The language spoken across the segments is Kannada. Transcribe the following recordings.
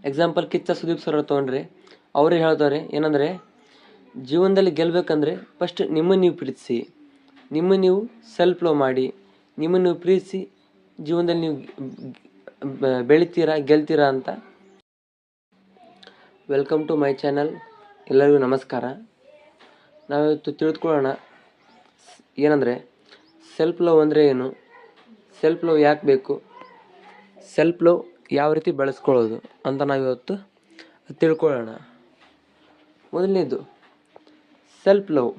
ಎಕ್ಸಾಂಪಲ್ ಕಿಚ್ಚ ಸುದೀಪ್ ಸರ್ ತೊಗೊಂಡ್ರೆ ಅವರೇ ಹೇಳ್ತಾರೆ ಏನಂದರೆ, ಜೀವನದಲ್ಲಿ ಗೆಲ್ಲಬೇಕಂದ್ರೆ ಫಸ್ಟ್ ನಿಮ್ಮನ್ನು ನೀವು ಪ್ರೀತಿಸಿ, ನಿಮ್ಮನ್ನು ನೀವು ಸೆಲ್ಫ್ ಲವ್ ಮಾಡಿ, ನಿಮ್ಮನ್ನು ನೀವು ಪ್ರೀತಿಸಿ ಜೀವನದಲ್ಲಿ ನೀವು ಬೆಳಿತೀರಾ, ಗೆಲ್ತೀರಾ ಅಂತ. Welcome to my channel. ಎಲ್ಲರಿಗೂ ನಮಸ್ಕಾರ. ನಾವಿವತ್ತು ತಿಳಿದುಕೊಳ್ಳೋಣ ಏನಂದರೆ ಸೆಲ್ಫ್ ಲವ್ ಅಂದರೆ ಏನು, ಸೆಲ್ಫ್ ಲವ್ ಯಾಕೆ ಬೇಕು, ಸೆಲ್ಫ್ ಲವ್ ಯಾವ ರೀತಿ ಬೆಳೆಸ್ಕೊಳ್ಳೋದು ಅಂತ ನಾವಿವತ್ತು ತಿಳ್ಕೊಳ್ಳೋಣ. ಮೊದಲನೇದು ಸೆಲ್ಫ್ ಲವ್.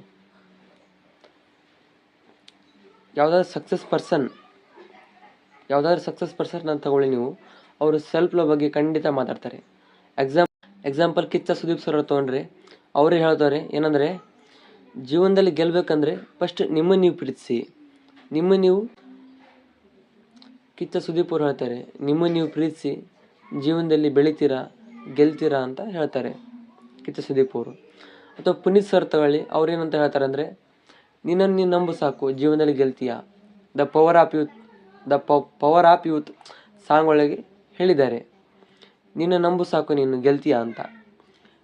ಯಾವುದಾದ್ರು ಸಕ್ಸಸ್ ಪರ್ಸನ್ ಅಂತ ತಗೊಳ್ಳಿ ನೀವು, ಅವರು ಸೆಲ್ಫ್ ಲವ್ ಬಗ್ಗೆ ಖಂಡಿತ ಮಾತಾಡ್ತಾರೆ. ಎಕ್ಸಾಂಪಲ್ ಕಿಚ್ಚ ಸುದೀಪ್ ಸರ್ ತೊಗೊಂಡ್ರೆ ಅವರೇ ಹೇಳ್ತಾರೆ ಏನಂದರೆ, ಜೀವನದಲ್ಲಿ ಗೆಲ್ಲಬೇಕಂದ್ರೆ ಫಸ್ಟ್ ನಿಮ್ಮನ್ನು ನೀವು ಪ್ರೀತಿಸಿ, ನಿಮ್ಮನ್ನು ನೀವು ಕಿಚ್ಚ ಸುದೀಪ್ ಅವರು ಹೇಳ್ತಾರೆ, ನಿಮ್ಮನ್ನು ನೀವು ಪ್ರೀತಿಸಿ ಜೀವನದಲ್ಲಿ ಬೆಳಿತೀರಾ, ಗೆಲ್ತೀರಾ ಅಂತ ಹೇಳ್ತಾರೆ ಕಿಚ್ಚ ಸುದೀಪ್ ಅವರು. ಅಥವಾ ಪುನೀತ್ ಸರ್ ತಗೊಳ್ಳಿ, ಅವ್ರೇನಂತ ಹೇಳ್ತಾರೆ ಅಂದರೆ, ನಿನ್ನನ್ನು ನೀನು ನಂಬು ಸಾಕು ಜೀವನದಲ್ಲಿ ಗೆಲ್ತೀಯಾ. The power of youth song ಒಳಗೆ ಹೇಳಿದ್ದಾರೆ, ನಿನ್ನ ನಂಬು ಸಾಕು ನೀನು ಗೆಲ್ತೀಯಾ ಅಂತ.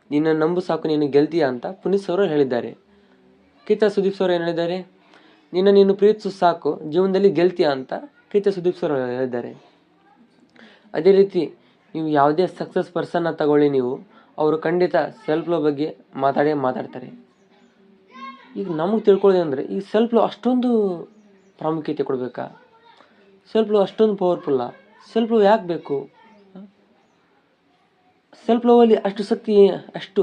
ನಿನ್ನ ನಂಬು ಸಾಕು ನೀನು ಗೆಲ್ತೀಯಾ ಅಂತ ಪುನೀತ್ ಸರ್ ಹೇಳಿದ್ದಾರೆ. ಕಿಚ್ಚ ಸುದೀಪ್ ಸರ್ ಏನು ಹೇಳಿದ್ದಾರೆ, ನಿನ್ನ ನೀನು ಪ್ರೀತಿಸು ಸಾಕು ಜೀವನದಲ್ಲಿ ಗೆಲ್ತೀಯಾ ಅಂತ ಕಿಚ್ಚ ಸುದೀಪ್ ಸರ್ ಹೇಳಿದ್ದಾರೆ. ಅದೇ ರೀತಿ ನೀವು ಯಾವುದೇ ಸಕ್ಸಸ್ ಪರ್ಸನ್ನ ತಗೊಳ್ಳಿ ನೀವು, ಅವರು ಖಂಡಿತ ಸೆಲ್ಫ್ ಲವ್ ಬಗ್ಗೆ ಮಾತಾಡ್ತಾರೆ. ಈಗ ನಮಗೆ ತಿಳ್ಕೊಳ್ಳೋದಂದರೆ, ಈ ಸೆಲ್ಫ್ ಲವ್ ಅಷ್ಟೊಂದು ಪ್ರಾಮುಖ್ಯತೆ ಕೊಡಬೇಕಾ, ಸೆಲ್ಫ್ ಲವ್ ಅಷ್ಟೊಂದು ಪವರ್ಫುಲ್ಲಾ, ಸೆಲ್ಫ್ ಲವ್ ಯಾಕೆ ಬೇಕು, ಸೆಲ್ಫ್ ಲವಲ್ಲಿ ಅಷ್ಟು ಶಕ್ತಿ, ಅಷ್ಟು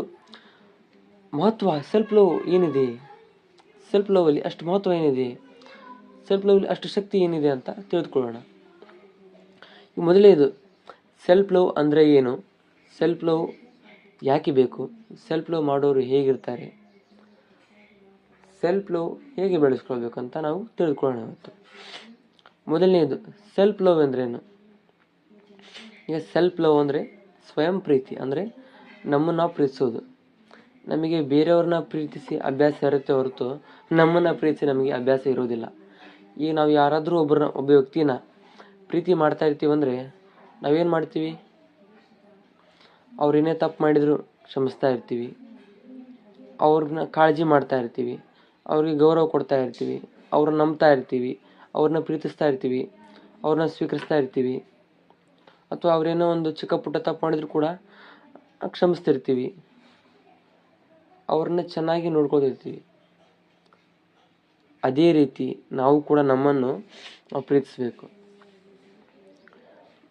ಮಹತ್ವ, ಸೆಲ್ಫ್ ಲವ್ ಏನಿದೆ, ಸೆಲ್ಫ್ ಲವಲ್ಲಿ ಅಷ್ಟು ಮಹತ್ವ ಏನಿದೆ, ಸೆಲ್ಫ್ ಲವಲ್ಲಿ ಅಷ್ಟು ಶಕ್ತಿ ಏನಿದೆ ಅಂತ ತಿಳಿದುಕೊಳ್ಳೋಣ. ಮೊದಲನೇದು ಸೆಲ್ಫ್ ಲವ್ ಅಂದರೆ ಏನು, ಸೆಲ್ಫ್ ಲವ್ ಯಾಕೆ ಬೇಕು, ಸೆಲ್ಫ್ ಲವ್ ಮಾಡೋರು ಹೇಗಿರ್ತಾರೆ, ಸೆಲ್ಫ್ ಲವ್ ಹೇಗೆ ಬೆಳೆಸ್ಕೊಳ್ಬೇಕು ಅಂತ ನಾವು ತಿಳಿದುಕೊಳ್ಳೋಣ ಇವತ್ತು. ಮೊದಲನೇದು ಸೆಲ್ಫ್ ಲವ್ ಅಂದ್ರೇನು. ಈಗ ಸೆಲ್ಫ್ ಲವ್ ಅಂದರೆ ಸ್ವಯಂ ಪ್ರೀತಿ, ಅಂದರೆ ನಮ್ಮನ್ನು ನಾವು ಪ್ರೀತಿಸೋದು. ನಮಗೆ ಬೇರೆಯವ್ರನ್ನ ಪ್ರೀತಿಸಿ ಅಭ್ಯಾಸ ಇರುತ್ತೆ ಹೊರತು ನಮ್ಮನ್ನು ಪ್ರೀತಿಸಿ ನಮಗೆ ಅಭ್ಯಾಸ ಇರೋದಿಲ್ಲ. ಈಗ ನಾವು ಯಾರಾದರೂ ಒಬ್ಬ ವ್ಯಕ್ತಿನ ಪ್ರೀತಿ ಮಾಡ್ತಾ ಇರ್ತೀವಂದರೆ ನಾವೇನು ಮಾಡ್ತೀವಿ, ಅವ್ರೇನೇ ತಪ್ಪು ಮಾಡಿದರೂ ಕ್ಷಮಿಸ್ತಾ ಇರ್ತೀವಿ, ಅವ್ರನ್ನ ಕಾಳಜಿ ಮಾಡ್ತಾ ಇರ್ತೀವಿ, ಅವ್ರಿಗೆ ಗೌರವ ಕೊಡ್ತಾ ಇರ್ತೀವಿ, ಅವ್ರನ್ನ ನಂಬ್ತಾ ಇರ್ತೀವಿ, ಅವ್ರನ್ನ ಪ್ರೀತಿಸ್ತಾ ಇರ್ತೀವಿ, ಅವ್ರನ್ನ ಸ್ವೀಕರಿಸ್ತಾ ಇರ್ತೀವಿ. ಅಥವಾ ಅವರೇನೋ ಒಂದು ಚಿಕ್ಕ ಪುಟ್ಟ ತಪ್ಪು ಮಾಡಿದ್ರು ಕೂಡ ಕ್ಷಮಿಸ್ತಿರ್ತೀವಿ, ಅವ್ರನ್ನ ಚೆನ್ನಾಗಿ ನೋಡ್ಕೊತಿರ್ತೀವಿ. ಅದೇ ರೀತಿ ನಾವು ಕೂಡ ನಮ್ಮನ್ನು ಪ್ರೀತಿಸಬೇಕು,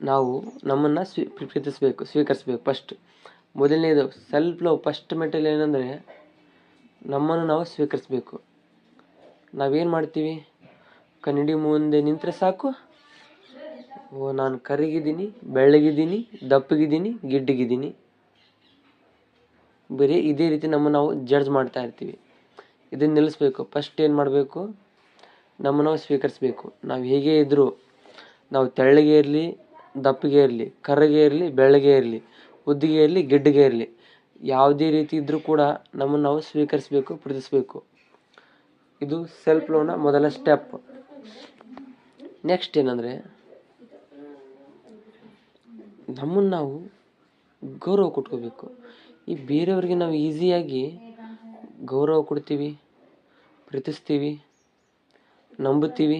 ನಾವು ನಮ್ಮನ್ನು ಸ್ವೀಕರಿಸಬೇಕು. ಫಸ್ಟ್ ಮೊದಲನೇದು ಸೆಲ್ಫ್ ಲವ್ ಫಸ್ಟ್ ಮೆಟಲ್ ಏನಂದರೆ, ನಮ್ಮನ್ನು ನಾವು ಸ್ವೀಕರಿಸಬೇಕು. ನಾವೇನು ಮಾಡ್ತೀವಿ, ಕನ್ನಡಿ ಮುಂದೆ ನಿಂತರೆ ಸಾಕು, ನಾನು ಕರಿಗಿದ್ದೀನಿ, ಬೆಳ್ಳಗಿದ್ದೀನಿ, ದಪ್ಪಗಿದ್ದೀನಿ, ಗಿಡ್ಡಗಿದ್ದೀನಿ, ಬರೀ ಇದೇ ರೀತಿ ನಮ್ಮನ್ನು ನಾವು ಜಡ್ಜ್ ಮಾಡ್ತಾ ಇರ್ತೀವಿ. ಇದನ್ನು ನಿಲ್ಲಿಸ್ಬೇಕು. ಫಸ್ಟ್ ಏನು ಮಾಡಬೇಕು, ನಮ್ಮನ್ನು ನಾವು ಸ್ವೀಕರಿಸಬೇಕು. ನಾವು ಹೇಗೆ ಇದ್ದರೂ, ನಾವು ತೆಳ್ಳಗೆ ಇರಲಿ, ದಪ್ಪಗೆ ಇರಲಿ, ಕರ್ರಗೆ ಇರಲಿ, ಬೆಳ್ಳಗೆ ಇರಲಿ, ಉದ್ದಿಗೆ ಇರಲಿ, ಗಿಡ್ಡಗೆ ಇರಲಿ, ಯಾವುದೇ ರೀತಿ ಇದ್ದರೂ ಕೂಡ ನಮ್ಮನ್ನು ನಾವು ಸ್ವೀಕರಿಸಬೇಕು, ಪ್ರೀತಿಸಬೇಕು. ಇದು ಸೆಲ್ಫ್ ಲವ್ನ ಮೊದಲ ಸ್ಟೆಪ್. ನೆಕ್ಸ್ಟ್ ಏನಂದರೆ, ನಮ್ಮನ್ನು ನಾವು ಗೌರವ ಕೊಟ್ಕೋಬೇಕು. ಈ ಬೇರೆಯವ್ರಿಗೆ ನಾವು ಈಸಿಯಾಗಿ ಗೌರವ ಕೊಡ್ತೀವಿ, ಪ್ರೀತಿಸ್ತೀವಿ, ನಂಬುತ್ತೀವಿ,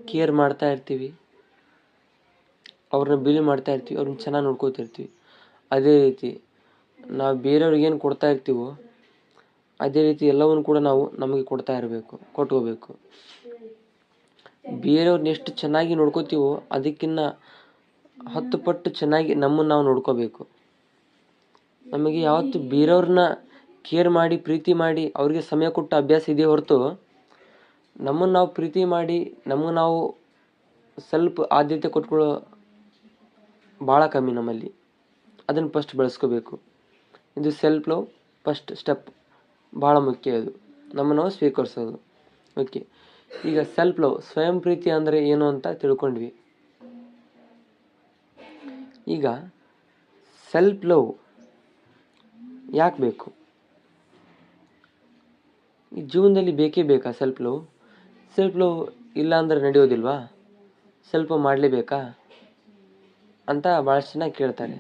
ಕೇರ್ ಮಾಡ್ತಾ ಇರ್ತೀವಿ, ಅವ್ರನ್ನ ಬಿಲಿ ಮಾಡ್ತಾ ಇರ್ತೀವಿ, ಅವ್ರನ್ನ ಚೆನ್ನಾಗಿ ನೋಡ್ಕೋತಿರ್ತೀವಿ. ಅದೇ ರೀತಿ ನಾವು ಬೇರೆಯವ್ರಿಗೆ ಏನು ಕೊಡ್ತಾ ಇರ್ತೀವೋ ಅದೇ ರೀತಿ ಎಲ್ಲವನ್ನು ಕೂಡ ನಾವು ನಮಗೆ ಕೊಟ್ಕೋಬೇಕು. ಬೇರೆಯವ್ರನ್ನ ಎಷ್ಟು ಚೆನ್ನಾಗಿ ನೋಡ್ಕೋತೀವೋ ಅದಕ್ಕಿಂತ 10 ಪಟ್ಟು ಚೆನ್ನಾಗಿ ನಮ್ಮನ್ನು ನಾವು ನೋಡ್ಕೋಬೇಕು. ನಮಗೆ ಯಾವತ್ತು ಬೇರೆಯವ್ರನ್ನ ಕೇರ್ ಮಾಡಿ, ಪ್ರೀತಿ ಮಾಡಿ, ಅವ್ರಿಗೆ ಸಮಯ ಕೊಟ್ಟ ಅಭ್ಯಾಸ ಇದೆ ಹೊರತು ನಮ್ಮನ್ನು ನಾವು ಪ್ರೀತಿ ಮಾಡಿ ನಮಗೆ ನಾವು ಸ್ವಲ್ಪ ಆದ್ಯತೆ ಕೊಟ್ಕೊಳ್ಳೋ ಭಾಳ ಕಮ್ಮಿ ನಮ್ಮಲ್ಲಿ. ಅದನ್ನು ಫಸ್ಟ್ ಬೆಳೆಸ್ಕೋಬೇಕು. ಇದು ಸೆಲ್ಫ್ ಲವ್ ಫಸ್ಟ್ ಸ್ಟೆಪ್, ಭಾಳ ಮುಖ್ಯ. ಅದು ನಮ್ಮನ್ನು ನಾವು ಸ್ವೀಕರಿಸೋದು. ಓಕೆ, ಈಗ ಸೆಲ್ಫ್ ಲವ್ ಸ್ವಯಂ ಪ್ರೀತಿ ಅಂದರೆ ಏನು ಅಂತ ತಿಳ್ಕೊಂಡ್ವಿ. ಈಗ ಸೆಲ್ಫ್ ಲವ್ ಯಾಕೆ ಬೇಕು, ಈ ಜೀವನದಲ್ಲಿ ಬೇಕೇ ಬೇಕಾ ಸೆಲ್ಫ್ ಲವ್? ಸೆಲ್ಫ್ ಲವ್ ಇಲ್ಲ ಅಂದರೆ ನಡೆಯೋದಿಲ್ವಾ? Self love ಮಾಡಲೇಬೇಕಾ? ಅಂತ ಭಾಳಷ್ಟು ಜನ ಕೇಳ್ತಾರೆ.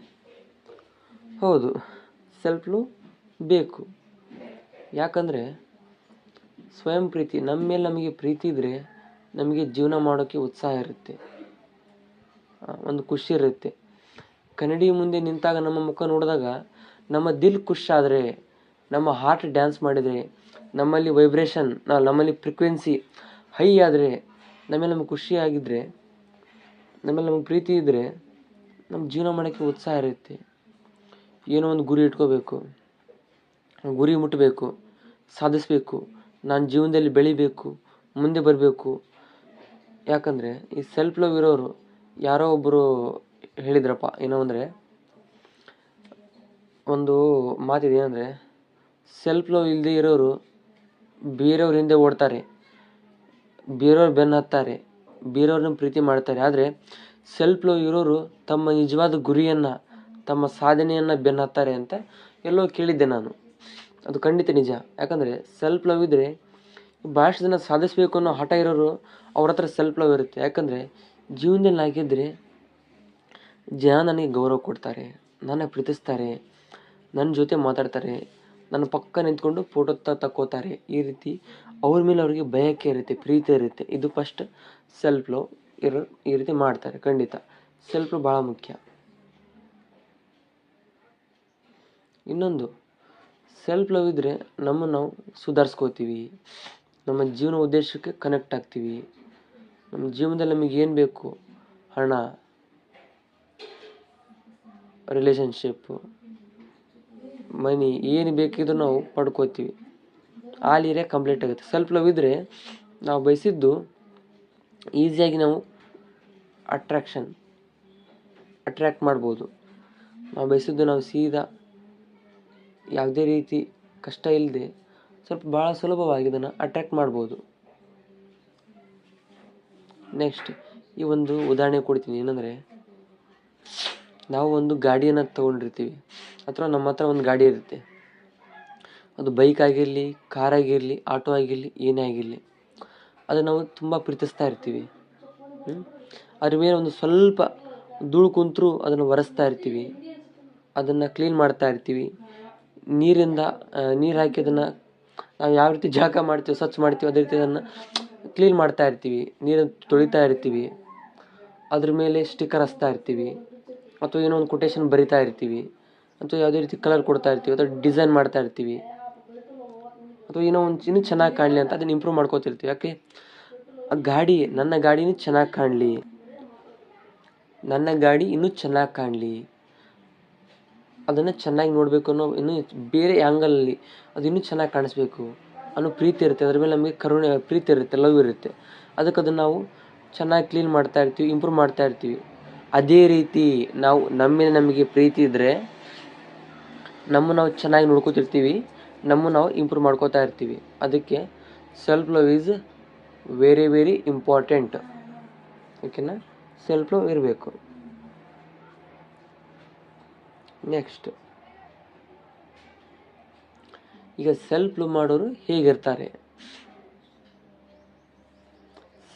ಹೌದು, ಸೆಲ್ಫ್ ಲವ್ ಬೇಕು. ಯಾಕಂದರೆ ಸ್ವಯಂ ಪ್ರೀತಿ, ನಮ್ಮ ಮೇಲೆ ನಮಗೆ ಪ್ರೀತಿ ಇದ್ದರೆ ನಮಗೆ ಜೀವನ ಮಾಡೋಕ್ಕೆ ಉತ್ಸಾಹ ಇರುತ್ತೆ, ಒಂದು ಖುಷಿ ಇರುತ್ತೆ. ಕನ್ನಡಿ ಮುಂದೆ ನಿಂತಾಗ ನಮ್ಮ ಮುಖ ನೋಡಿದಾಗ ನಮ್ಮ ದಿಲ್ ಖುಷ್ ಆದರೆ, ನಮ್ಮ ಹಾರ್ಟ್ ಡ್ಯಾನ್ಸ್ ಮಾಡಿದರೆ, ನಮ್ಮಲ್ಲಿ ವೈಬ್ರೇಷನ್, ನಮ್ಮಲ್ಲಿ ಫ್ರೀಕ್ವೆನ್ಸಿ ಹೈ ಆದರೆ, ನಮಗೆ ಖುಷಿಯಾಗಿದ್ದರೆ, ನಮಗೆ ಪ್ರೀತಿ ಇದ್ದರೆ ನಮ್ಮ ಜೀವನ ಮಾಡೋಕ್ಕೆ ಉತ್ಸಾಹ ಇರುತ್ತೆ. ಏನೋ ಒಂದು ಗುರಿ ಇಟ್ಕೋಬೇಕು, ಗುರಿ ಮುಟ್ಟಬೇಕು, ಸಾಧಿಸಬೇಕು, ನಾನು ಜೀವನದಲ್ಲಿ ಬೆಳಿಬೇಕು, ಮುಂದೆ ಬರಬೇಕು. ಯಾಕಂದರೆ ಈ ಸೆಲ್ಫ್ ಲವ್ ಇರೋರು, ಯಾರೋ ಒಬ್ಬರು ಹೇಳಿದ್ರಪ್ಪ, ಏನೋ ಅಂದರೆ ಒಂದು ಮಾತಿದೆ, ಏನಂದರೆ ಸೆಲ್ಫ್ ಲವ್ ಇಲ್ಲದೆ ಇರೋರು ಬೇರೆಯವ್ರ ಹಿಂದೆ ಓಡ್ತಾರೆ, ಬೇರೆಯವ್ರು ಬೆನ್ನು ಹತ್ತಾರೆ, ಬೇರೆಯವ್ರನ್ನ ಪ್ರೀತಿ ಮಾಡ್ತಾರೆ. ಆದರೆ ಸೆಲ್ಫ್ ಲವ್ ಇರೋರು ತಮ್ಮ ನಿಜವಾದ ಗುರಿಯನ್ನು, ತಮ್ಮ ಸಾಧನೆಯನ್ನು ಬೆನ್ನು ಹತ್ತಾರೆ ಅಂತ ಎಲ್ಲೋ ಕೇಳಿದ್ದೆ ನಾನು. ಅದು ಖಂಡಿತ ನಿಜ. ಯಾಕಂದರೆ ಸೆಲ್ಫ್ ಲವ್ ಇದ್ದರೆ ಭಾಳಷ್ಟು ಜನ ಸಾಧಿಸಬೇಕು ಅನ್ನೋ ಹಠ ಇರೋರು, ಅವ್ರ ಹತ್ರ ಸೆಲ್ಫ್ ಲವ್ ಇರುತ್ತೆ. ಯಾಕಂದರೆ ಜೀವನದಲ್ಲಿ ಆಗಿದ್ದರೆ ಜನ ನನಗೆ ಗೌರವ ಕೊಡ್ತಾರೆ, ನನ್ನ ಪ್ರೀತಿಸ್ತಾರೆ, ನನ್ನ ಜೊತೆ ಮಾತಾಡ್ತಾರೆ, ನನ್ನ ಪಕ್ಕ ನಿಂತ್ಕೊಂಡು ಫೋಟೋ ತಕ್ಕೋತಾರೆ. ಈ ರೀತಿ ಅವ್ರ ಮೇಲೆ ಅವ್ರಿಗೆ ಬಯಕೆ ಇರುತ್ತೆ, ಪ್ರೀತಿ ಇರುತ್ತೆ. ಇದು ಫಸ್ಟ್ ಸೆಲ್ಫ್ ಲವ್ ಇರೋ ಈ ರೀತಿ ಮಾಡ್ತಾರೆ. ಖಂಡಿತ ಸೆಲ್ಫ್ ಲವ್ ಭಾಳ ಮುಖ್ಯ. ಇನ್ನೊಂದು, ಸೆಲ್ಫ್ ಲವ್ ಇದ್ದರೆ ನಮ್ಮನ್ನು ನಾವು ಸುಧಾರಿಸ್ಕೋತೀವಿ, ನಮ್ಮ ಜೀವನ ಉದ್ದೇಶಕ್ಕೆ ಕನೆಕ್ಟ್ ಆಗ್ತೀವಿ. ನಮ್ಮ ಜೀವನದಲ್ಲಿ ನಮಗೆ ಏನು ಬೇಕು, ಹಣ, ರಿಲೇಷನ್ಶಿಪ್ಪು, ಮನಿ, ಏನು ಬೇಕಿದ್ರು ನಾವು ಪಡ್ಕೋತೀವಿ. ಆಲ್ ಏರಿಯಾ ಕಂಪ್ಲೀಟ್ ಆಗುತ್ತೆ. ಸೆಲ್ಫ್ ಲವ್ ಇದ್ದರೆ ನಾವು ಬಯಸಿದ್ದು ಈಸಿಯಾಗಿ ನಾವು ಅಟ್ರ್ಯಾಕ್ಟ್ ಮಾಡ್ಬೋದು. ನಾವು ಬಯಸಿದ್ದು ನಾವು ಸೀದಾ ಯಾವುದೇ ರೀತಿ ಕಷ್ಟ ಇಲ್ಲದೆ ಸ್ವಲ್ಪ ಭಾಳ ಸುಲಭವಾಗಿ ಇದನ್ನು ಅಟ್ರ್ಯಾಕ್ಟ್ ಮಾಡ್ಬೋದು. ನೆಕ್ಸ್ಟ್, ಈ ಒಂದು ಉದಾಹರಣೆ ಕೊಡ್ತೀನಿ. ಏನಂದರೆ, ನಾವು ಒಂದು ಗಾಡಿಯನ್ನು ತೊಗೊಂಡಿರ್ತೀವಿ, ಅಥವಾ ನಮ್ಮ ಹತ್ರ ಒಂದು ಗಾಡಿ ಇರುತ್ತೆ. ಅದು ಬೈಕ್ ಆಗಿರಲಿ, ಕಾರ್ ಆಗಿರಲಿ, ಆಟೋ ಆಗಿರಲಿ, ಏನೇ ಆಗಿರಲಿ, ಅದು ನಾವು ತುಂಬ ಪ್ರೀತಿಸ್ತಾ ಇರ್ತೀವಿ. ಅದ್ರ ಮೇಲೆ ಒಂದು ಸ್ವಲ್ಪ ಧೂಳು ಕುಂತರೂ ಅದನ್ನು ಒರೆಸ್ತಾ ಇರ್ತೀವಿ, ಅದನ್ನು ಕ್ಲೀನ್ ಮಾಡ್ತಾ ಇರ್ತೀವಿ. ನೀರು ಹಾಕಿ ಅದನ್ನು ನಾವು ಯಾವ ರೀತಿ ಜಳಕ ಮಾಡ್ತೀವಿ, ಸ್ವಚ್ಛ ಮಾಡ್ತೀವಿ, ಅದೇ ರೀತಿ ಅದನ್ನು ಕ್ಲೀನ್ ಮಾಡ್ತಾ ಇರ್ತೀವಿ, ನೀರನ್ನು ತೊಳಿತಾ ಇರ್ತೀವಿ. ಅದ್ರ ಮೇಲೆ ಸ್ಟಿಕ್ಕರ್ ಹಚ್ತಾ ಇರ್ತೀವಿ, ಅಥವಾ ಏನೋ ಒಂದು ಕೊಟೇಶನ್ ಬರಿತಾ ಇರ್ತೀವಿ, ಅಥವಾ ಯಾವುದೇ ರೀತಿ ಕಲರ್ ಕೊಡ್ತಾ ಇರ್ತೀವಿ, ಅಥವಾ ಡಿಸೈನ್ ಮಾಡ್ತಾ ಇರ್ತೀವಿ, ಅಥವಾ ಏನೋ ಒಂದು ಇನ್ನೂ ಚೆನ್ನಾಗಿ ಕಾಣಲಿ ಅಂತ ಅದನ್ನು ಇಂಪ್ರೂವ್ ಮಾಡ್ಕೋತಿರ್ತೀವಿ. ಯಾಕೆ? ಆ ಗಾಡಿ, ನನ್ನ ಗಾಡಿನೂ ಚೆನ್ನಾಗಿ ಕಾಣಲಿ, ನನ್ನ ಗಾಡಿ ಇನ್ನೂ ಚೆನ್ನಾಗಿ ಕಾಣಲಿ, ಅದನ್ನು ಚೆನ್ನಾಗಿ ನೋಡಬೇಕು ಅನ್ನೋ ಇನ್ನೂ ಬೇರೆ ಆ್ಯಂಗಲಲ್ಲಿ ಅದು ಇನ್ನೂ ಚೆನ್ನಾಗಿ ಕಾಣಿಸ್ಬೇಕು ಅನ್ನೋ ಪ್ರೀತಿ ಇರುತ್ತೆ. ಅದ್ರ ಮೇಲೆ ನಮಗೆ ಪ್ರೀತಿ ಇರುತ್ತೆ, ಲವ್ ಇರುತ್ತೆ. ಅದಕ್ಕೆ ಅದನ್ನು ನಾವು ಚೆನ್ನಾಗಿ ಕ್ಲೀನ್ ಮಾಡ್ತಾ ಇರ್ತೀವಿ, ಇಂಪ್ರೂವ್ ಮಾಡ್ತಾ ಇರ್ತೀವಿ. ಅದೇ ರೀತಿ ನಾವು ನಮಗೆ ಪ್ರೀತಿ ಇದ್ದರೆ ನಾವು ಚೆನ್ನಾಗಿ ನೋಡ್ಕೋತಿರ್ತೀವಿ, ನಾವು ಇಂಪ್ರೂವ್ ಮಾಡ್ಕೋತಾ ಇರ್ತೀವಿ. ಅದಕ್ಕೆ self love is very very important. ಓಕೆನಾ? ಸೆಲ್ಫ್ ಲವ್ ಇರಬೇಕು. ನೆಕ್ಸ್ಟ್, ಈಗ ಸೆಲ್ಫ್ ಲವ್ ಮಾಡೋರು ಹೇಗಿರ್ತಾರೆ?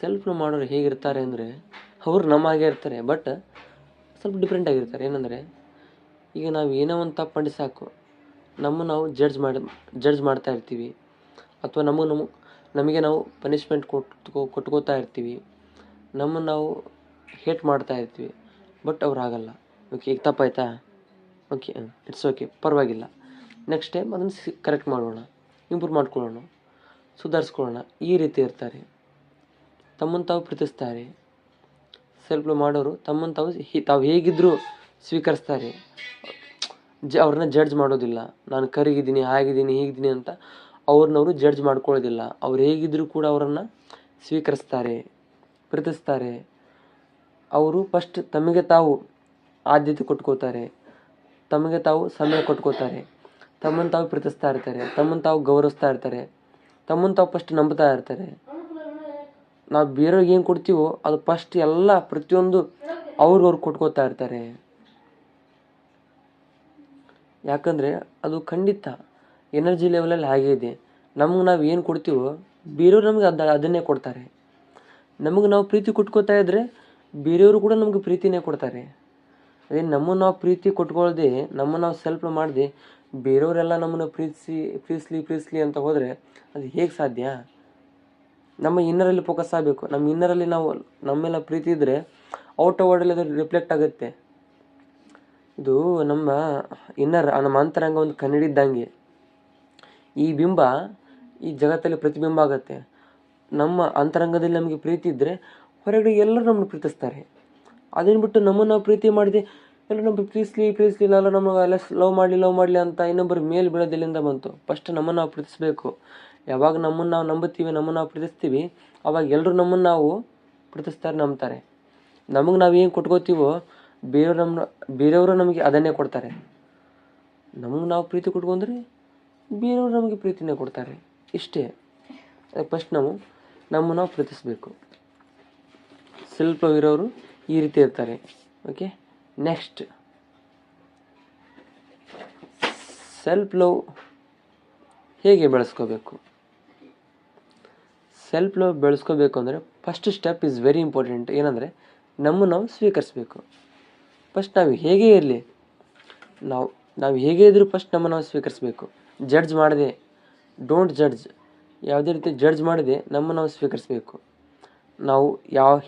ಸೆಲ್ಫ್ ಲವ್ ಮಾಡೋರು ಹೇಗಿರ್ತಾರೆ ಅಂದರೆ, ಅವರು ನಮ್ಮ ಹಾಗೆ ಇರ್ತಾರೆ, ಬಟ್ ಸ್ವಲ್ಪ ಡಿಫ್ರೆಂಟ್ ಆಗಿರ್ತಾರೆ. ಏನಂದರೆ, ಈಗ ನಾವು ಏನೋ ಒಂದು ತಪ್ಪು ಮಾಡಿ ಸಾಕು, ನಾವು ಜಡ್ಜ್ ಮಾಡ್ತಾ ಇರ್ತೀವಿ, ಅಥವಾ ನಮಗೆ ನಾವು ಪನಿಷ್ಮೆಂಟ್ ಕೊಟ್ಕೋತಾ ಇರ್ತೀವಿ, ನಾವು ಹೇಟ್ ಮಾಡ್ತಾ ಇರ್ತೀವಿ. ಬಟ್ ಅವ್ರು ಆಗಲ್ಲ. ಓಕೆ, ಈಗ ತಪ್ಪಾಯ್ತಾ, ಓಕೆ, ಇಟ್ಸ್ ಓಕೆ, ಪರವಾಗಿಲ್ಲ, ನೆಕ್ಸ್ಟ್ ಟೈಮ್ ಅದನ್ನು ಕರೆಕ್ಟ್ ಮಾಡೋಣ, ಇಂಪ್ರೂವ್ ಮಾಡ್ಕೊಳ್ಳೋಣ, ಸುಧಾರಿಸ್ಕೊಳ್ಳೋಣ. ಈ ರೀತಿ ಇರ್ತಾರೆ. ತಮ್ಮನ್ನು ತಾವು ಪ್ರೀತಿಸ್ತಾರೆ. ಸೆಲ್ಫ್ ಲವ್ ಮಾಡೋರು ತಮ್ಮನ್ನು ತಾವು ಹೇಗಿದ್ದರೂ ಸ್ವೀಕರಿಸ್ತಾರೆ. ಅವ್ರನ್ನ ಜಡ್ಜ್ ಮಾಡೋದಿಲ್ಲ. ನಾನು ಕರಿಗಿದ್ದೀನಿ, ಆಗಿದ್ದೀನಿ, ಹೀಗಿದ್ದೀನಿ ಅಂತ ಅವ್ರನ್ನವರು ಜಡ್ಜ್ ಮಾಡ್ಕೊಳ್ಳೋದಿಲ್ಲ. ಅವ್ರು ಹೇಗಿದ್ದರೂ ಕೂಡ ಅವರನ್ನು ಸ್ವೀಕರಿಸ್ತಾರೆ, ಪ್ರೀತಿಸ್ತಾರೆ. ಅವರು ಫಸ್ಟ್ ತಮಗೆ ತಾವು ಆದ್ಯತೆ ಕೊಟ್ಕೋತಾರೆ, ತಮಗೆ ತಾವು ಸಮಯ ಕೊಟ್ಕೋತಾರೆ, ತಮ್ಮನ್ನು ತಾವು ಪ್ರೀತಿಸ್ತಾ ಇರ್ತಾರೆ, ತಮ್ಮನ್ನು ತಾವು ಗೌರವಿಸ್ತಾ ಇರ್ತಾರೆ, ತಮ್ಮನ್ನು ತಾವು ಫಸ್ಟ್ ನಂಬ್ತಾ ಇರ್ತಾರೆ. ನಾವು ಬೇರೆಯವ್ರಿಗೆ ಏನು ಕೊಡ್ತೀವೋ ಅದು ಫಸ್ಟ್ ಎಲ್ಲ ಪ್ರತಿಯೊಂದು ಅವ್ರು ಕೊಟ್ಕೋತಾ ಇರ್ತಾರೆ. ಯಾಕಂದರೆ ಅದು ಖಂಡಿತ ಎನರ್ಜಿ ಲೆವೆಲಲ್ಲಿ ಹಾಗೇ ಇದೆ. ನಾವು ಏನು ಕೊಡ್ತೀವೋ ಬೇರೆಯವ್ರು ನಮಗೆ ಅದನ್ನೇ ಕೊಡ್ತಾರೆ. ನಮಗೆ ನಾವು ಪ್ರೀತಿ ಕೊಟ್ಕೋತಾ ಇದ್ದರೆ ಬೇರೆಯವರು ಕೂಡ ನಮಗೆ ಪ್ರೀತಿನೇ ಕೊಡ್ತಾರೆ. ಅದೇ ನಮ್ಮನ್ನು ನಾವು ಪ್ರೀತಿ ಕೊಟ್ಕೊಳ್ದೆ, ನಮ್ಮನ್ನು ನಾವು ಸೆಲ್ಫ್ ಮಾಡದೆ ಬೇರೆಯವರೆಲ್ಲ ನಮ್ಮನ್ನು ಪ್ರೀತಿಸ್ಲಿ ಅಂತ ಹೋದರೆ ಅದು ಹೇಗೆ ಸಾಧ್ಯ? ನಮ್ಮ ಇನ್ನರಲ್ಲಿ ಫೋಕಸ್ ಆಗಬೇಕು. ನಮ್ಮ ಇನ್ನರಲ್ಲಿ ನಾವು ನಮ್ಮೆಲ್ಲ ಪ್ರೀತಿ ಇದ್ದರೆ ಔಟ್ ವರ್ಡಲ್ಲಿ ಅದು ರಿಫ್ಲೆಕ್ಟ್ ಆಗುತ್ತೆ. ಇದು ನಮ್ಮ ನಮ್ಮ ಅಂತರಂಗ ಒಂದು ಕನ್ನಡಿದ್ದಂಗೆ. ಈ ಬಿಂಬ ಈ ಜಗತ್ತಲ್ಲಿ ಪ್ರತಿಬಿಂಬ ಆಗುತ್ತೆ. ನಮ್ಮ ಅಂತರಂಗದಲ್ಲಿ ನಮಗೆ ಪ್ರೀತಿ ಇದ್ದರೆ ಹೊರಗಡೆ ಎಲ್ಲರೂ ನಮ್ಮನ್ನು ಪ್ರೀತಿಸ್ತಾರೆ. ಅದನ್ನು ಬಿಟ್ಟು ನಮ್ಮನ್ನು ನಾವು ಪ್ರೀತಿ ಮಾಡಿದೆ ಎಲ್ಲರೂ ನಮಗೆ ಪ್ರೀತಿಸ್ಲಿಲ್ಲ ಅಲ್ಲ, ನಮಗೆ ಎಲ್ಲ ಲವ್ ಮಾಡಲಿ ಅಂತ ಇನ್ನೊಬ್ಬರು ಮೇಲೆ ಬೀಳೋದೆಲ್ಲಿಂದ ಬಂತು? ಫಸ್ಟ್ ನಮ್ಮನ್ನು ನಾವು ಪ್ರೀತಿಸ್ಬೇಕು. ಯಾವಾಗ ನಮ್ಮನ್ನು ನಾವು ನಂಬುತ್ತೀವಿ, ನಮ್ಮನ್ನು ನಾವು ಪ್ರೀತಿಸ್ತೀವಿ, ಅವಾಗ ಎಲ್ಲರೂ ನಮ್ಮನ್ನು ನಾವು ನಂಬ್ತಾರೆ. ನಮಗೆ ನಾವು ಏನು ಕೊಟ್ಕೋತೀವೋ ಬೇರೆಯವರು ನಮಗೆ ಅದನ್ನೇ ಕೊಡ್ತಾರೆ. ನಮಗೆ ನಾವು ಪ್ರೀತಿ ಕೊಟ್ಕೊಂಡ್ರೆ ಬೇರೆಯವರು ನಮಗೆ ಪ್ರೀತಿನೇ ಕೊಡ್ತಾರೆ. ಇಷ್ಟೇ. ಫಸ್ಟ್ ನಮ್ಮನ್ನು ನಾವು ಪ್ರೀತಿಸಬೇಕು. ಸೆಲ್ಫ್ ಲವ್ ಇರೋರು ಈ ರೀತಿ ಇರ್ತಾರೆ. ಓಕೆ, ನೆಕ್ಸ್ಟ್ ಸೆಲ್ಫ್ ಲವ್ ಹೇಗೆ ಬೆಳೆಸ್ಕೋಬೇಕು? ಸೆಲ್ಫ್ ಲವ್ ಬೆಳೆಸ್ಕೋಬೇಕು ಅಂದರೆ first step is very important. ಏನಂದರೆ ನಮ್ಮನ್ನು ನಾವು ಸ್ವೀಕರಿಸಬೇಕು. ಫಸ್ಟ್ ನಾವು ಹೇಗೇ ಇರಲಿ, ನಾವು ಹೇಗೆ ಇದ್ದರೂ ಫಸ್ಟ್ ನಮ್ಮನ್ನು ನಾವು ಸ್ವೀಕರಿಸಬೇಕು. ಜಡ್ಜ್ ಮಾಡದೆ, ಡೋಂಟ್ ಜಡ್ಜ್, ಯಾವುದೇ ರೀತಿ ಜಡ್ಜ್ ಮಾಡದೆ ನಮ್ಮನ್ನು ನಾವು ಸ್ವೀಕರಿಸಬೇಕು. ನಾವು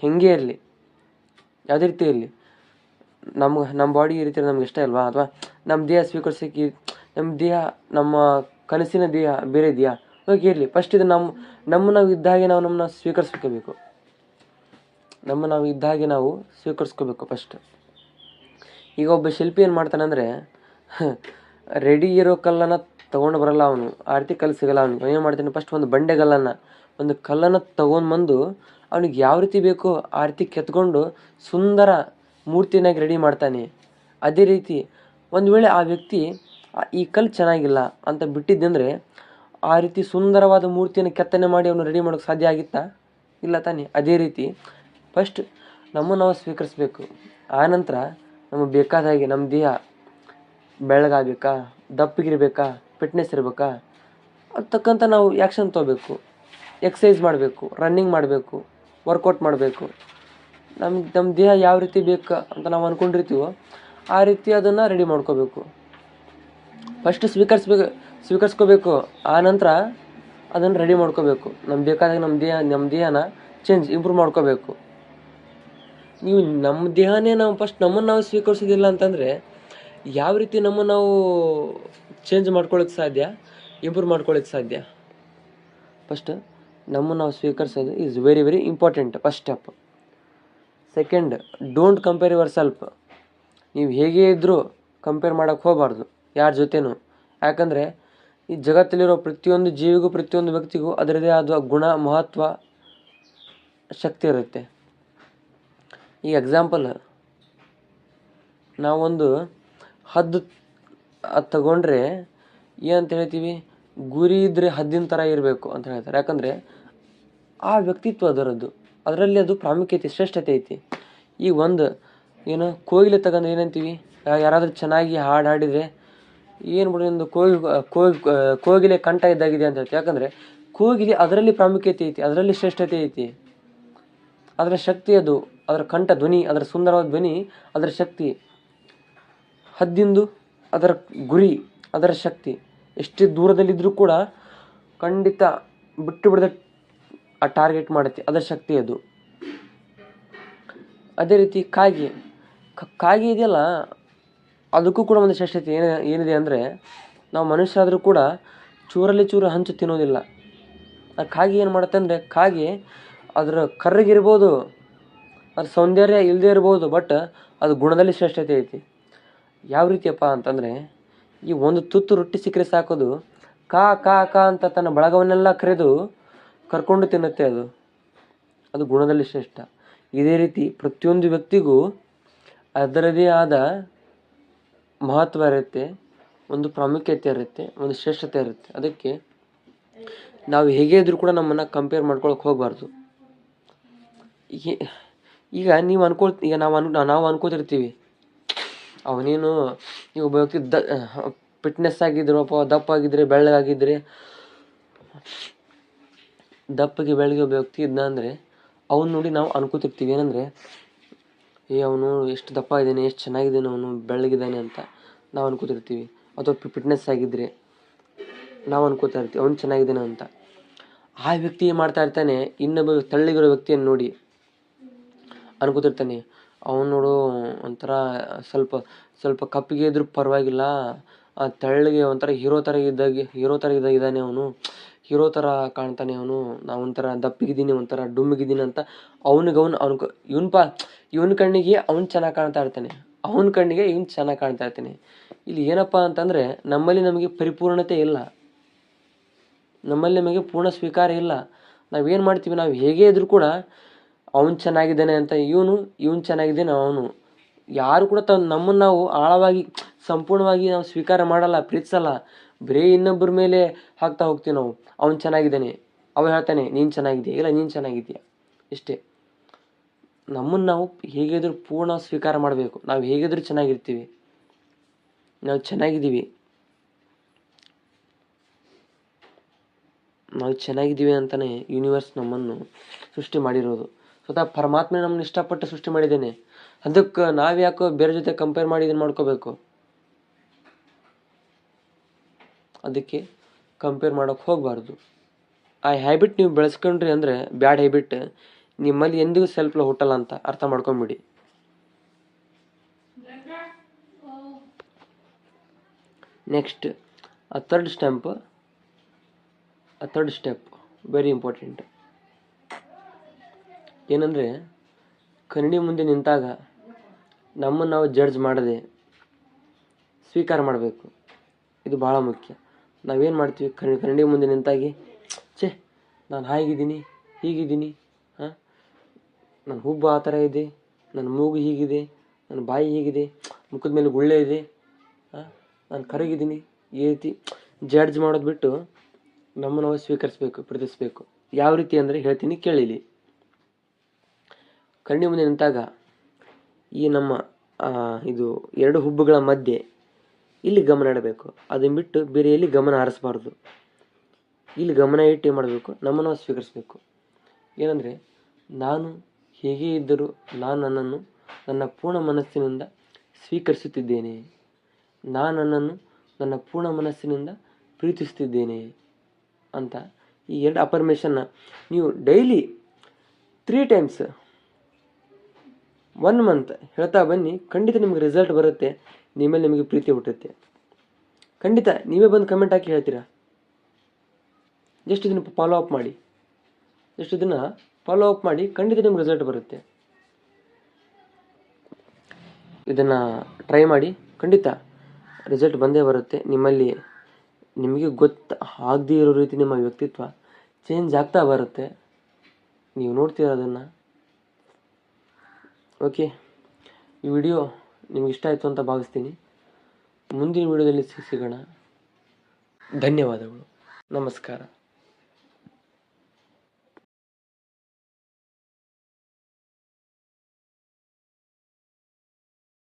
ಹೆಂಗೆ ಇರಲಿ, ಯಾವುದೇ ರೀತಿ ಇರಲಿ, ನಮ್ಮ ಬಾಡಿ ಈ ರೀತಿ ನಮ್ಗೆ ಇಷ್ಟ ಅಲ್ವಾ, ಅಥವಾ ನಮ್ಮ ದೇಹ ಸ್ವೀಕರಿಸೋಕ್ಕೆ, ನಮ್ಮ ಕನಸಿನ ದೇಹ ಬೇರೆ ಇದೆಯಾ, ಓಕೆ ಇರಲಿ. ಫಸ್ಟ್ ಇದು ನಾವು ಇದ್ದ ಹಾಗೆ ನಮ್ಮನ್ನು ಸ್ವೀಕರಿಸ್ಕೋಬೇಕು. ನಾವು ಇದ್ದ ಹಾಗೆ ನಾವು ಸ್ವೀಕರಿಸ್ಕೋಬೇಕು ಫಸ್ಟ್. ಈಗ ಒಬ್ಬ ಶಿಲ್ಪಿ ಏನು ಮಾಡ್ತಾನೆ ಅಂದರೆ, ರೆಡಿ ಇರೋ ಕಲ್ಲನ್ನು ತೊಗೊಂಡು ಬರಲ್ಲ ಅವನು, ಆ ರೀತಿ ಕಲ್ಲು ಸಿಗಲ್ಲ ಅವನಿಗೆ. ಏನು ಮಾಡ್ತಾನೆ, ಫಸ್ಟ್ ಒಂದು ಕಲ್ಲನ್ನು ತೊಗೊಂಡ್ಬಂದು ಅವನಿಗೆ ಯಾವ ರೀತಿ ಬೇಕೋ ಆ ರೀತಿ ಕೆತ್ಕೊಂಡು ಸುಂದರ ಮೂರ್ತಿನಾಗಿ ರೆಡಿ ಮಾಡ್ತಾನೆ. ಅದೇ ರೀತಿ ಒಂದು ವೇಳೆ ಆ ವ್ಯಕ್ತಿ ಈ ಕಲ್ಲು ಚೆನ್ನಾಗಿಲ್ಲ ಅಂತ ಬಿಟ್ಟಿದ್ದಂದರೆ ಆ ರೀತಿ ಸುಂದರವಾದ ಮೂರ್ತಿಯನ್ನು ಕೆತ್ತನೆ ಮಾಡಿ ಅವನು ರೆಡಿ ಮಾಡೋಕ್ಕೆ ಸಾಧ್ಯ ಆಗಿತ್ತಾ? ಇಲ್ಲ ತಾನೇ. ಅದೇ ರೀತಿ ಫಸ್ಟ್ ನಮ್ಮನ್ನು ನಾವು ಸ್ವೀಕರಿಸಬೇಕು. ಆನಂತರ ನಮಗೆ ಬೇಕಾದ ಹಾಗೆ ನಮ್ಮ ದೇಹ ಬೆಳ್ಳಗಾಗಬೇಕಾ, ದಪ್ಪಗಿರಬೇಕಾ, ಫಿಟ್ನೆಸ್ ಇರಬೇಕಾ, ಅದು ತಕ್ಕಂಥ ನಾವು ಆ್ಯಕ್ಷನ್ ತೊಗೋಬೇಕು. ಎಕ್ಸಸೈಸ್ ಮಾಡಬೇಕು, ರನ್ನಿಂಗ್ ಮಾಡಬೇಕು, ವರ್ಕೌಟ್ ಮಾಡಬೇಕು. ನಮ್ಮ ದೇಹ ಯಾವ ರೀತಿ ಬೇಕು ಅಂತ ನಾವು ಅಂದ್ಕೊಂಡಿರ್ತೀವೋ ಆ ರೀತಿ ಅದನ್ನು ರೆಡಿ ಮಾಡ್ಕೋಬೇಕು. ಫಸ್ಟ್ ಸ್ವೀಕರಿಸ್ಕೋಬೇಕು, ಆನಂತರ ಅದನ್ನು ರೆಡಿ ಮಾಡ್ಕೋಬೇಕು. ನಮ್ಗೆ ಬೇಕಾದಾಗ ನಮ್ಮ ದೇಹನ ಇಂಪ್ರೂವ್ ಮಾಡ್ಕೋಬೇಕು. ನೀವು ನಮ್ಮ ದೇಹನೇ ನಾವು ಫಸ್ಟ್ ನಮ್ಮನ್ನು ನಾವು ಸ್ವೀಕರಿಸೋದಿಲ್ಲ ಅಂತಂದರೆ ಯಾವ ರೀತಿ ನಮ್ಮನ್ನು ನಾವು ಚೇಂಜ್ ಮಾಡ್ಕೊಳ್ಳೋಕ್ಕೆ ಸಾಧ್ಯ, ಇಂಪ್ರೂವ್ ಮಾಡ್ಕೊಳ್ಳೋಕ್ಕೆ ಸಾಧ್ಯ? ಫಸ್ಟ್ ನಮ್ಮನ್ನು ನಾವು ಸ್ವೀಕರಿಸೋದು is very very important, first step. Second, don't compare yourself. ನೀವು ಹೇಗೆ ಇದ್ದರೂ ಕಂಪೇರ್ ಮಾಡೋಕ್ಕೆ ಹೋಗಬಾರ್ದು ಯಾರ ಜೊತೆನೂ. ಯಾಕಂದರೆ ಈ ಜಗತ್ತಲ್ಲಿರೋ ಪ್ರತಿಯೊಂದು ಜೀವಿಗೂ, ಪ್ರತಿಯೊಂದು ವ್ಯಕ್ತಿಗೂ ಅದರದೇ ಆದ ಗುಣ, ಮಹತ್ವ, ಶಕ್ತಿ ಇರುತ್ತೆ. ಈ ಎಕ್ಸಾಂಪಲ್, ನಾವೊಂದು ಹದ್ದು ತಗೊಂಡ್ರೆ ಏನಂತ ಹೇಳ್ತೀವಿ, ಗುರಿ ಇದ್ದರೆ ಹದ್ದಿನ ಥರ ಇರಬೇಕು ಅಂತ ಹೇಳ್ತಾರೆ. ಯಾಕಂದರೆ ಆ ವ್ಯಕ್ತಿತ್ವ ಅದರಲ್ಲಿ ಅದು ಪ್ರಾಮುಖ್ಯತೆ, ಶ್ರೇಷ್ಠತೆ ಐತಿ. ಈಗ ಕೋಗಿಲೆ ತಗೊಂಡ್ರೆ ಏನಂತೀವಿ, ಯಾರಾದರೂ ಚೆನ್ನಾಗಿ ಹಾಡು ಹಾಡಿದರೆ ಏನು ಬಿಡಿ ಒಂದು ಕೋಗಿಲೆ ಕಂಠ ಇದ್ದಾಗಿದೆ ಅಂತ ಹೇಳ್ತೀವಿ. ಯಾಕಂದರೆ ಕೋಗಿಲೆ ಅದರಲ್ಲಿ ಪ್ರಾಮುಖ್ಯತೆ ಐತಿ, ಅದರಲ್ಲಿ ಶ್ರೇಷ್ಠತೆ ಐತಿ, ಅದರ ಶಕ್ತಿ, ಅದರ ಕಂಠ ಧ್ವನಿ, ಅದರ ಸುಂದರವಾದ ಧ್ವನಿ, ಅದರ ಶಕ್ತಿ. ಹದ್ದಿಂದು ಅದರ ಗುರಿ, ಅದರ ಶಕ್ತಿ ಎಷ್ಟೇ ದೂರದಲ್ಲಿದ್ದರೂ ಕೂಡ ಖಂಡಿತ ಬಿಟ್ಟು ಬಿಡದೆ ಆ ಟಾರ್ಗೆಟ್ ಮಾಡುತ್ತೆ, ಅದರ ಶಕ್ತಿ ಅದು. ಅದೇ ರೀತಿ ಕಾಗೆ ಇದೆಯಲ್ಲ, ಅದಕ್ಕೂ ಕೂಡ ಒಂದು ಶ್ರೇಷ್ಠತೆ ಏನಿದೆ ಅಂದರೆ, ನಾವು ಮನುಷ್ಯರಾದರೂ ಕೂಡ ಚೂರಲ್ಲಿ ಚೂರು ಹಂಚು ತಿನ್ನೋದಿಲ್ಲ. ಆ ಕಾಗೆ ಏನು ಮಾಡುತ್ತೆ ಅಂದರೆ, ಕಾಗೆ ಅದರ ಕರ್ರಗಿರ್ಬೋದು, ಅದ್ರ ಸೌಂದರ್ಯ ಇಲ್ಲದೆ ಇರ್ಬೋದು, ಬಟ್ ಅದು ಗುಣದಲ್ಲಿ ಶ್ರೇಷ್ಠತೆ ಐತಿ. ಯಾವ ರೀತಿಯಪ್ಪ ಅಂತಂದರೆ, ಈ ಒಂದು ತುತ್ತು ರೊಟ್ಟಿ ಸಿಕ್ಕರೆ ಸಾಕೋದು ಕಾ ಕಾ ಕಾ ಅಂತ ತನ್ನ ಬಳಗವನ್ನೆಲ್ಲ ಕರ್ಕೊಂಡು ತಿನ್ನುತ್ತೆ. ಅದು ಗುಣದಲ್ಲಿ ಶ್ರೇಷ್ಠ. ಇದೇ ರೀತಿ ಪ್ರತಿಯೊಂದು ವ್ಯಕ್ತಿಗೂ ಅದರದೇ ಆದ ಮಹತ್ವ ಇರುತ್ತೆ, ಒಂದು ಪ್ರಾಮುಖ್ಯತೆ ಇರುತ್ತೆ, ಒಂದು ಶ್ರೇಷ್ಠತೆ ಇರುತ್ತೆ. ಅದಕ್ಕೆ ನಾವು ಹೇಗೆ ಇದ್ರೂ ಕೂಡ ನಮ್ಮನ್ನು ಕಂಪೇರ್ ಮಾಡ್ಕೊಳಕ್ಕೆ ಹೋಗಬಾರ್ದು. ಈಗ ನಾವು ಅನ್ಕೋತಿರ್ತೀವಿ, ಅವನೇನು ಈಗ ಒಬ್ಬ ವ್ಯಕ್ತಿ ಫಿಟ್ನೆಸ್ ಆಗಿದ್ರು, ದಪ್ಪ ಆಗಿದ್ರೆ, ಬೆಳ್ಳಗಾಗಿದ್ರೆ, ದಪ್ಪಗೆ ಬೆಳಗ್ಗೆ ಒಬ್ಬ ವ್ಯಕ್ತಿ ಇದ್ನ ಅಂದರೆ ಅವ್ನು ನೋಡಿ ನಾವು ಅನ್ಕೋತಿರ್ತೀವಿ ಏನಂದರೆ, ಅವನು ಎಷ್ಟು ದಪ್ಪ ಇದ್ದಾನೆ, ಎಷ್ಟು ಚೆನ್ನಾಗಿದ್ದಾನೆ, ಅವನು ಬೆಳ್ಳಗಿದ್ದಾನೆ ಅಂತ ನಾವು ಅನ್ಕೋತಿರ್ತೀವಿ. ಅಥವಾ ಫಿಟ್ನೆಸ್ ಆಗಿದ್ದರೆ ನಾವು ಅನ್ಕೋತಾ ಇರ್ತೀವಿ ಅವ್ನು ಚೆನ್ನಾಗಿದ್ದಾನೆ ಅಂತ. ಆ ವ್ಯಕ್ತಿ ಏನು ಮಾಡ್ತಾ ಇರ್ತಾನೆ, ಇನ್ನೊಬ್ಬ ತೆಳ್ಳಗಿರೋ ವ್ಯಕ್ತಿಯನ್ನು ನೋಡಿ ಅನ್ಕೋತಿರ್ತಾನೆ, ಅವನು ನೋಡು ಒಂಥರ ಸ್ವಲ್ಪ ಸ್ವಲ್ಪ ಕಪ್ಪಿಗೆ ಇದ್ರೂ ಪರವಾಗಿಲ್ಲ, ತೆಳ್ಳಗೆ ಒಂಥರ ಹೀರೋ ಥರ ಇದ್ದಾನೆ ಅವನು, ಹೀರೋ ಥರ ಕಾಣ್ತಾನೆ ಅವನು, ನಾವು ಒಂಥರ ದಪ್ಪಿಗಿದ್ದೀನಿ, ಒಂಥರ ಡುಮ್ಮಿಗಿದ್ದೀನಿ ಅಂತ ಇವನ ಕಣ್ಣಿಗೆ ಅವ್ನು ಚೆನ್ನಾಗಿ ಕಾಣ್ತಾ ಇರ್ತಾನೆ, ಅವನ ಕಣ್ಣಿಗೆ ಇವನು ಚೆನ್ನಾಗಿ ಕಾಣ್ತಾ ಇರ್ತಾನೆ. ಇಲ್ಲಿ ಏನಪ್ಪ ಅಂತಂದರೆ ನಮಗೆ ಪರಿಪೂರ್ಣತೆ ಇಲ್ಲ, ನಮ್ಮಲ್ಲಿ ನಮಗೆ ಪೂರ್ಣ ಸ್ವೀಕಾರ ಇಲ್ಲ. ನಾವೇನು ಮಾಡ್ತೀವಿ, ನಾವು ಹೇಗೆ ಇದ್ರೂ ಕೂಡ ಅವನು ಚೆನ್ನಾಗಿದ್ದಾನೆ ಅಂತ ಇವನು ಚೆನ್ನಾಗಿದ್ದಾನೆ ಅವನು, ಯಾರು ಕೂಡ ನಮ್ಮನ್ನು ನಾವು ಆಳವಾಗಿ ಸಂಪೂರ್ಣವಾಗಿ ನಾವು ಸ್ವೀಕಾರ ಮಾಡಲ್ಲ, ಪ್ರೀತಿಸಲ್ಲ. ಬರೀ ಇನ್ನೊಬ್ಬರ ಮೇಲೆ ಹಾಕ್ತಾ ಹೋಗ್ತೀವಿ ನಾವು. ಅವ್ನು ಚೆನ್ನಾಗಿದ್ದಾನೆ, ಅವ ಹೇಳ್ತಾನೆ ನೀನು ಚೆನ್ನಾಗಿದೆಯಾ, ಇಲ್ಲ ನೀನು ಚೆನ್ನಾಗಿದೆಯಾ, ಇಷ್ಟೇ. ನಮ್ಮನ್ನು ನಾವು ಹೇಗಿದ್ರೂ ಪೂರ್ಣ ಸ್ವೀಕಾರ ಮಾಡಬೇಕು. ನಾವು ಹೇಗಿದ್ರೂ ಚೆನ್ನಾಗಿರ್ತೀವಿ, ನಾವು ಚೆನ್ನಾಗಿದ್ದೀವಿ ಅಂತಲೇ ಯೂನಿವರ್ಸ್ ನಮ್ಮನ್ನು ಸೃಷ್ಟಿ ಮಾಡಿರೋದು. ಸ್ವತಃ ಪರಮಾತ್ಮ ನಮ್ಮನ್ನು ಇಷ್ಟಪಟ್ಟು ಸೃಷ್ಟಿ ಮಾಡಿದ್ದೇನೆ. ಅದಕ್ಕೆ ನಾವು ಯಾಕೋ ಬೇರೆ ಜೊತೆ ಕಂಪೇರ್ ಮಾಡಿ ಇದನ್ನು ಮಾಡ್ಕೋಬೇಕು? ಅದಕ್ಕೆ ಕಂಪೇರ್ ಮಾಡೋಕ್ಕೆ ಹೋಗಬಾರ್ದು. ಆ ಹ್ಯಾಬಿಟ್ ನೀವು ಬೆಳೆಸ್ಕೊಂಡ್ರಿ ಅಂದರೆ, ಬ್ಯಾಡ್ ಹ್ಯಾಬಿಟ್ ನಿಮ್ಮಲ್ಲಿ ಎಂದಿಗೂ ಸೆಲ್ಫ್ ಲವ್ ಹುಟ್ಟಲ್ಲ ಅಂತ ಅರ್ಥ ಮಾಡ್ಕೊಂಬಿಡಿ. Next third step very important. ಏನಂದರೆ, ಕನ್ನಡಿ ಮುಂದೆ ನಿಂತಾಗ ನಮ್ಮನ್ನು ನಾವು ಜಡ್ಜ್ ಮಾಡದೆ ಸ್ವೀಕಾರ ಮಾಡಬೇಕು. ಇದು ಭಾಳ ಮುಖ್ಯ. ನಾವೇನು ಮಾಡ್ತೀವಿ, ಕನ್ನಡಿ ಮುಂದೆ ನಿಂತಾಗಿ ನಾನು ಹಾಗಿದ್ದೀನಿ, ಹೀಗಿದ್ದೀನಿ, ನನ್ನ ಹುಬ್ಬು ಆ ಥರ ಇದೆ, ನನ್ನ ಮೂಗು ಹೀಗಿದೆ, ನನ್ನ ಬಾಯಿ ಹೀಗಿದೆ, ಮುಖದ ಮೇಲೆ ಗುಳ್ಳೆ ಇದೆ, ನಾನು ಕರಗಿದ್ದೀನಿ, ಈ ರೀತಿ ಜಡ್ಜ್ ಮಾಡೋದು ಬಿಟ್ಟು ನಮ್ಮನ್ನು ನಾವು ಸ್ವೀಕರಿಸಬೇಕು, ಪ್ರೀತಿಸಬೇಕು. ಯಾವ ರೀತಿ ಅಂದರೆ ಹೇಳ್ತೀನಿ ಕೇಳಿಲಿ. ಕಣ್ಣಿ ಮುಂದೆ ನಿಂತಾಗ ಈ ನಮ್ಮ ಇದು ಎರಡು ಹುಬ್ಬುಗಳ ಮಧ್ಯೆ ಇಲ್ಲಿ ಗಮನ ಇಡಬೇಕು. ಅದನ್ನು ಬಿಟ್ಟು ಬೇರೆ ಎಲ್ಲಿ ಗಮನ ಹರಿಸಬಾರ್ದು. ಇಲ್ಲಿ ಗಮನ ಇಟ್ಟು ಏನು ಮಾಡಬೇಕು, ನಮ್ಮನ್ನು ನಾವು ಸ್ವೀಕರಿಸಬೇಕು. ಏನಂದರೆ, ನಾನು ಹೇಗೆ ಇದ್ದರೂ ನಾನು ನನ್ನನ್ನು ನನ್ನ ಪೂರ್ಣ ಮನಸ್ಸಿನಿಂದ ಸ್ವೀಕರಿಸುತ್ತಿದ್ದೇನೆ, ನಾನು ನನ್ನನ್ನು ನನ್ನ ಪೂರ್ಣ ಮನಸ್ಸಿನಿಂದ ಪ್ರೀತಿಸುತ್ತಿದ್ದೇನೆ ಅಂತ ಈ ಎರಡು ಅಫರ್ಮೇಷನ್ನ ನೀವು ಡೈಲಿ 3 times 1 month ಹೇಳ್ತಾ ಬನ್ನಿ. ಖಂಡಿತ ನಿಮಗೆ ರಿಸಲ್ಟ್ ಬರುತ್ತೆ, ನಿಮ್ಮಲ್ಲಿ ನಿಮಗೆ ಪ್ರೀತಿ ಹುಟ್ಟುತ್ತೆ. ಖಂಡಿತ ನೀವೇ ಬಂದು ಕಮೆಂಟ್ ಹಾಕಿ ಹೇಳ್ತೀರಾ. ಎಷ್ಟು ದಿನ ಫಾಲೋ ಅಪ್ ಮಾಡಿ ಖಂಡಿತ ನಿಮ್ಗೆ ರಿಸಲ್ಟ್ ಬರುತ್ತೆ. ಇದನ್ನು ಟ್ರೈ ಮಾಡಿ, ಖಂಡಿತ ರಿಸಲ್ಟ್ ಬಂದೇ ಬರುತ್ತೆ. ನಿಮಗೆ ಆಗದೇ ಇರೋ ರೀತಿ ನಿಮ್ಮ ವ್ಯಕ್ತಿತ್ವ ಚೇಂಜ್ ಆಗ್ತಾ ಬರುತ್ತೆ, ನೀವು ನೋಡ್ತೀರ ಅದನ್ನು. ಓಕೆ, ಈ ವಿಡಿಯೋ ನಿಮ್ಗೆ ಇಷ್ಟ ಆಯಿತು ಅಂತ ಭಾವಿಸ್ತೀನಿ. ಮುಂದಿನ ವಿಡಿಯೋದಲ್ಲಿ ಸಿಗೋಣ. ಧನ್ಯವಾದಗಳು, ನಮಸ್ಕಾರ.